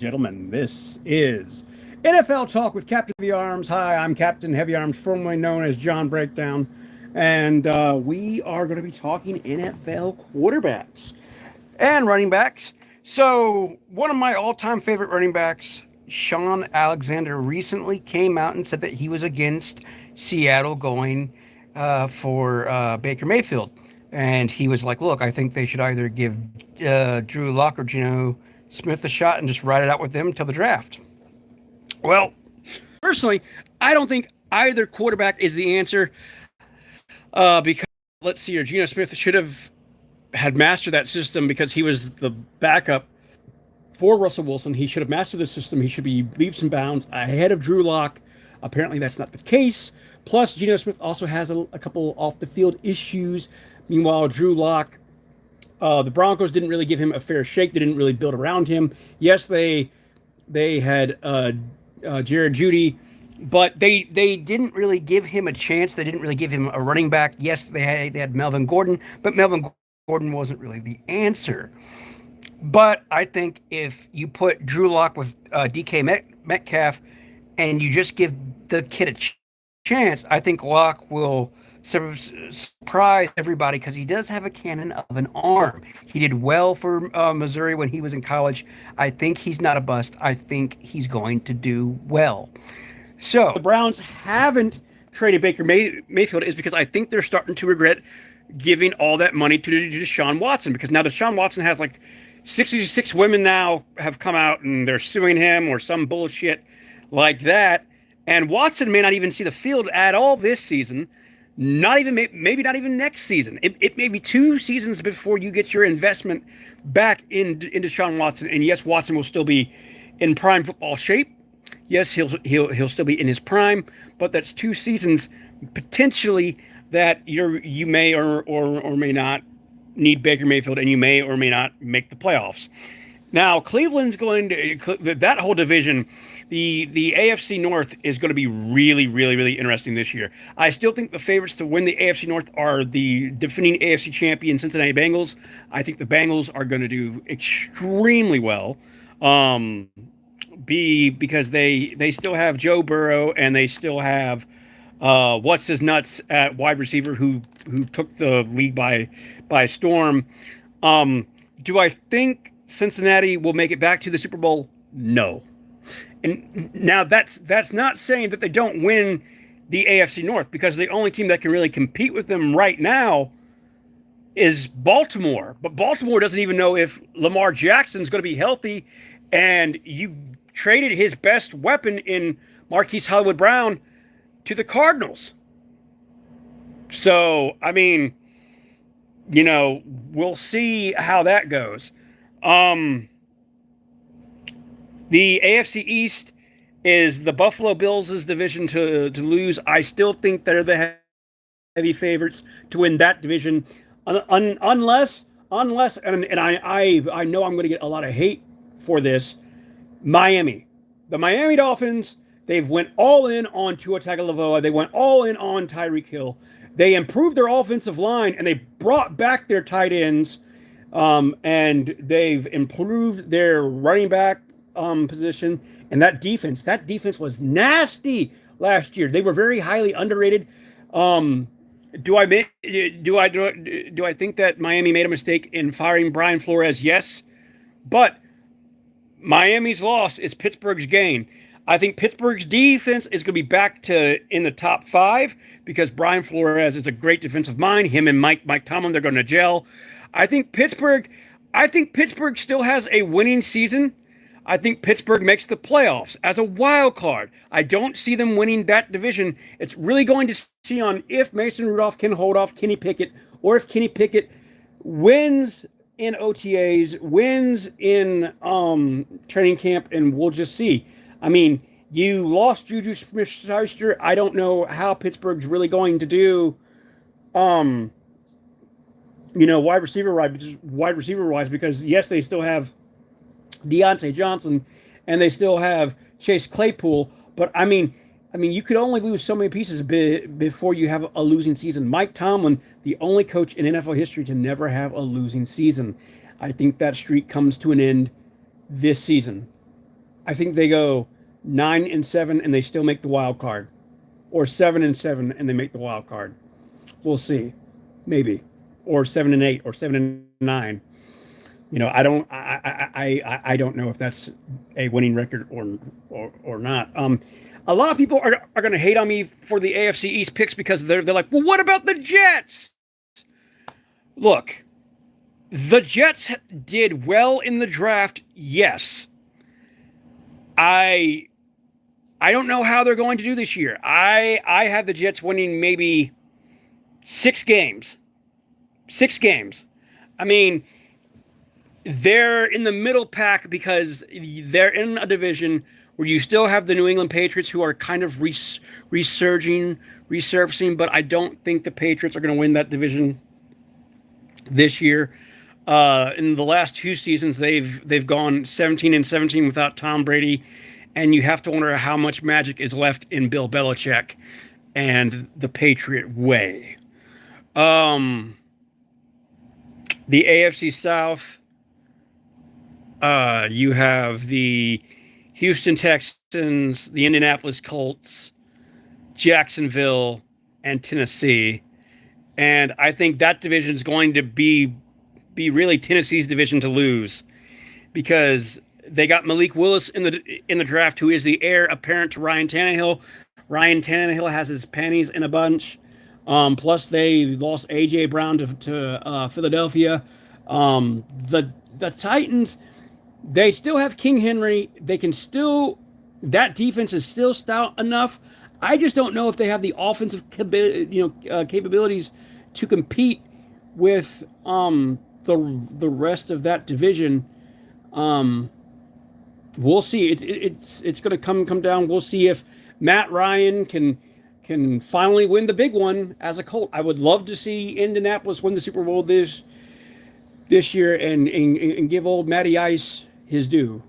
gentlemen, this is NFL Talk with Captain Heavyarms. Hi, I'm Captain Heavyarms, formerly known as John Breakdown, and we are going to be talking NFL quarterbacks and running backs. So, one of my all-time favorite running backs, Sean Alexander, recently came out and said that he was against Seattle going for Baker Mayfield. And he was like, look, I think they should either give Drew Lock or Geno Smith a shot and just ride it out with them until the draft. Well, personally, I don't think either quarterback is the answer because, let's see here, Geno Smith should have had mastered that system because he was the backup for Russell Wilson. He should have mastered the system. He should be leaps and bounds ahead of Drew Lock. Apparently, that's not the case. Plus, Geno Smith also has a couple off the field issues. Meanwhile, Drew Lock, the Broncos didn't really give him a fair shake. They didn't really build around him. Yes, they had Jared Judy, but they didn't really give him a chance. They didn't really give him a running back. Yes, they had Melvin Gordon, but Melvin Gordon wasn't really the answer. But I think if you put Drew Lock with DK Metcalf and you just give the kid a chance, I think Lock will surprise everybody because he does have a cannon of an arm. He did well for Missouri when he was in college. I think he's not a bust. I think he's going to do well. So the Browns haven't traded Baker Mayfield is because I think they're starting to regret giving all that money to Deshaun Watson, because now Deshaun Watson has like 66 women now have come out and they're suing him or some bullshit like that. And Watson may not even see the field at all this season. Not even, maybe not even next season. It may be 2 seasons before you get your investment back into Deshaun Watson. And yes, Watson will still be in prime football shape. Yes, he'll still be in his prime, but that's 2 seasons potentially that you may or may not need Baker Mayfield, and you may or may not make the playoffs. Now, Cleveland's going to that whole division. The AFC North is going to be really, really, really interesting this year. I still think the favorites to win the AFC North are the defending AFC champion Cincinnati Bengals. I think the Bengals are going to do extremely well. Because they still have Joe Burrow and they still have what's his nuts at wide receiver who took the league by storm. Do I think Cincinnati will make it back to the Super Bowl? No. And now that's not saying that they don't win the AFC North, because the only team that can really compete with them right now is Baltimore. But Baltimore doesn't even know if Lamar Jackson's going to be healthy, and you traded his best weapon in Marquise Hollywood Brown to the Cardinals. So, I mean, we'll see how that goes. The AFC East is the Buffalo Bills' division to lose. I still think they're the heavy favorites to win that division, unless, and I know I'm going to get a lot of hate for this. The Miami Dolphins, they've went all in on Tua Tagovailoa. They went all in on Tyreek Hill. They improved their offensive line, and they brought back their tight ends, and they've improved their running back position. And that defense was nasty last year. They were very highly underrated. Do I think that Miami made a mistake in firing Brian Flores? Yes, but Miami's loss is Pittsburgh's gain. I think Pittsburgh's defense is going to be back to in the top 5 because Brian Flores is a great defensive mind. Him and Mike Tomlin, they're going to gel. I think Pittsburgh still has a winning season. I think Pittsburgh makes the playoffs as a wild card. I don't see them winning that division. It's really going to see on if Mason Rudolph can hold off Kenny Pickett, or if Kenny Pickett wins in OTAs, wins in training camp, and we'll just see. I mean, you lost Juju Smith-Schuster. I don't know how Pittsburgh's really going to do, wide receiver wise, because yes, they still have Deontay Johnson and they still have Chase Claypool, but I mean, you could only lose so many pieces before you have a losing season. Mike Tomlin, the only coach in NFL history to never have a losing season. I think that streak comes to an end this season. I think they go 9-7 and they still make the wild card, or 7-7 and they make the wild card. We'll see, maybe, or 7-8 or 7-9. I don't know if that's a winning record or not. A lot of people are going to hate on me for the AFC East picks because they're like, well, what about the Jets? Look, the Jets did well in the draft, yes. I don't know how they're going to do this year. I have the Jets winning maybe 6 games. 6 games. I mean, they're in the middle pack because they're in a division where you still have the New England Patriots who are kind of resurfacing, but I don't think the Patriots are going to win that division this year. In the last 2 seasons, they've gone 17-17 without Tom Brady, and you have to wonder how much magic is left in Bill Belichick and the Patriot way. The AFC South, you have the Houston Texans, the Indianapolis Colts, Jacksonville, and Tennessee. And I think that division is going to be really Tennessee's division to lose, because they got Malik Willis in the draft, who is the heir apparent to Ryan Tannehill. Ryan Tannehill has his panties in a bunch. Plus, they lost A.J. Brown to Philadelphia. The Titans, they still have King Henry. They can still, that defense is still stout enough. I just don't know if they have the offensive capabilities to compete with the rest of that division. We'll see. It's going to come down. We'll see if Matt Ryan can finally win the big one as a Colt. I would love to see Indianapolis win the Super Bowl this year and give old Matty Ice his due.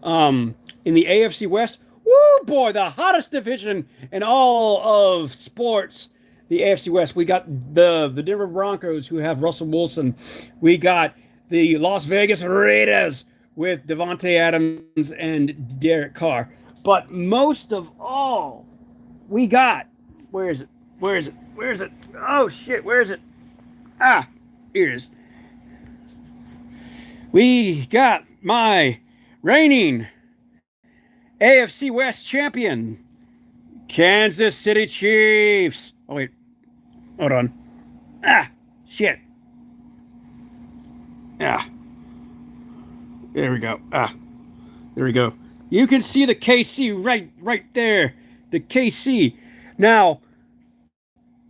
In the AFC West, woo boy, the hottest division in all of sports. The AFC West, we got the Denver Broncos, who have Russell Wilson. We got the Las Vegas Raiders with Devontae Adams and Derek Carr. But most of all, we got, where is it? Oh shit, where is it? Ah, here it is. We got my reigning AFC West champion, Kansas City Chiefs. Oh, wait. Hold on. Ah, shit. Ah. There we go. Ah. There we go. You can see the KC right there. The KC. Now,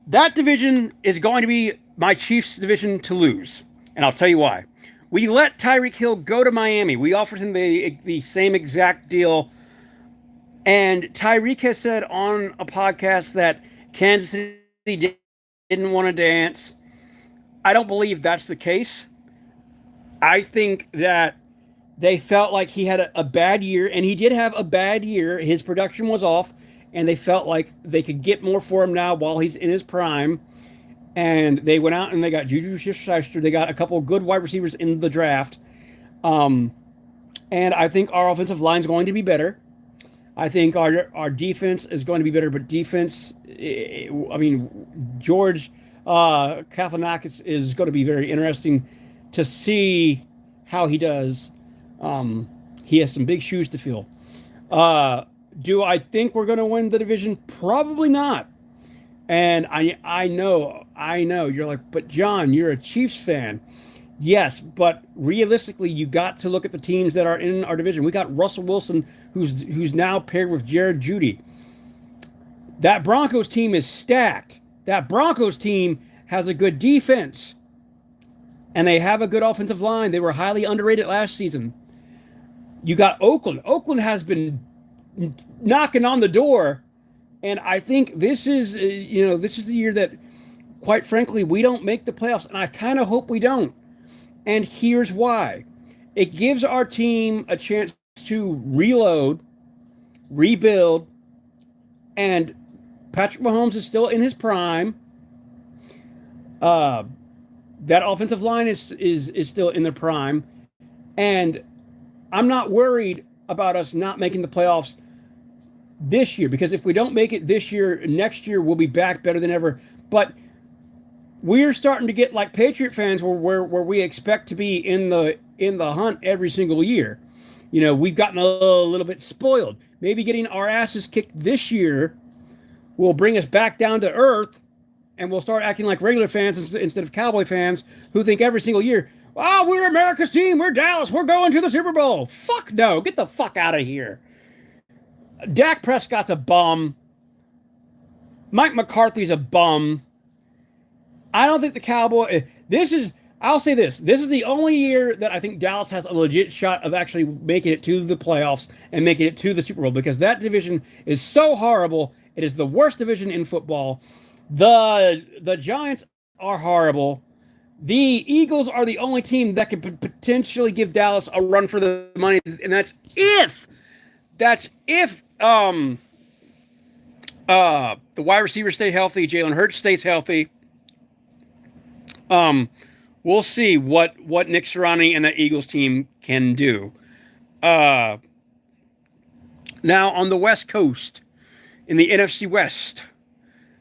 that division is going to be my Chiefs division to lose. And I'll tell you why. We let Tyreek Hill go to Miami. We offered him the same exact deal. And Tyreek has said on a podcast that Kansas City didn't want to dance. I don't believe that's the case. I think that they felt like he had a bad year, and he did have a bad year. His production was off, and they felt like they could get more for him now while he's in his prime. And they went out and they got Juju Smith-Schuster. They got a couple of good wide receivers in the draft. And I think our offensive line is going to be better. I think our defense is going to be better, but defense, I mean, George Kaflanakis is going to be very interesting to see how he does. He has some big shoes to fill. Do I think we're going to win the division? Probably not. And I know, you're like, but John, you're a Chiefs fan. Yes, but realistically, you got to look at the teams that are in our division. We got Russell Wilson, who's now paired with Jared Jeudy. That Broncos team is stacked. That Broncos team has a good defense. And they have a good offensive line. They were highly underrated last season. You got Oakland. Oakland has been knocking on the door. And I think this is the year that, quite frankly, we don't make the playoffs. And I kind of hope we don't. And here's why. It gives our team a chance to reload, rebuild, and Patrick Mahomes is still in his prime. That offensive line is still in their prime. And I'm not worried about us not making the playoffs this year, because if we don't make it this year, next year we'll be back better than ever. But we're starting to get like Patriot fans where we expect to be in the hunt every single year. You know, we've gotten a little bit spoiled. Maybe getting our asses kicked this year will bring us back down to earth, and we'll start acting like regular fans instead of Cowboy fans who think every single year, oh, we're America's team, we're Dallas, we're going to the Super Bowl. Fuck no, get the fuck out of here. Dak Prescott's a bum. Mike McCarthy's a bum. I don't think the Cowboys, I'll say this is the only year that I think Dallas has a legit shot of actually making it to the playoffs and making it to the Super Bowl, because that division is so horrible. It is the worst division in football. The Giants are horrible. The Eagles are the only team that could potentially give Dallas a run for the money, and that's if the wide receivers stay healthy, Jalen Hurts stays healthy. We'll see what Nick Sirianni and that Eagles team can do. Now on the West Coast, in the NFC West,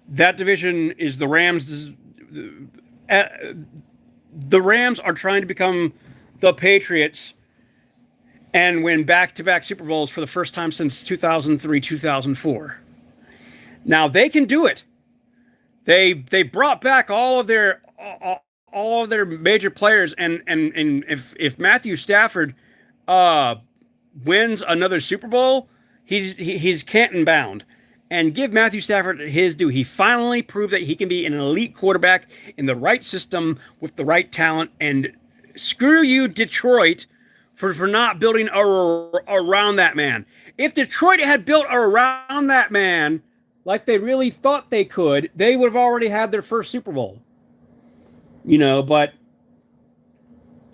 that division is the Rams. The Rams are trying to become the Patriots and win back-to-back Super Bowls for the first time since 2003, 2004. Now they can do it. They brought back all of their major players, and if Matthew Stafford wins another Super Bowl, he's Canton bound. And give Matthew Stafford his due. He finally proved that he can be an elite quarterback in the right system with the right talent. And screw you, Detroit, for not building around that man. If Detroit had built around that man like they really thought they could, they would have already had their first Super Bowl. You know, but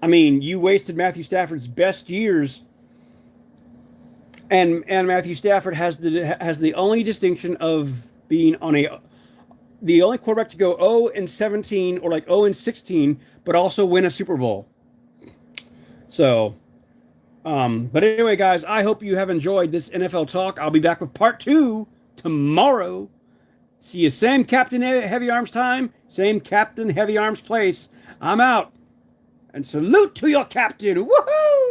I mean, you wasted Matthew Stafford's best years. And Matthew Stafford has the only distinction of being the only quarterback to go 0-17 or like 0-16, but also win a Super Bowl. So, but anyway, guys, I hope you have enjoyed this NFL talk. I'll be back with part 2 tomorrow. See you same Captain Heavy Arms time, same Captain Heavy Arms place. I'm out. And salute to your captain. Woohoo!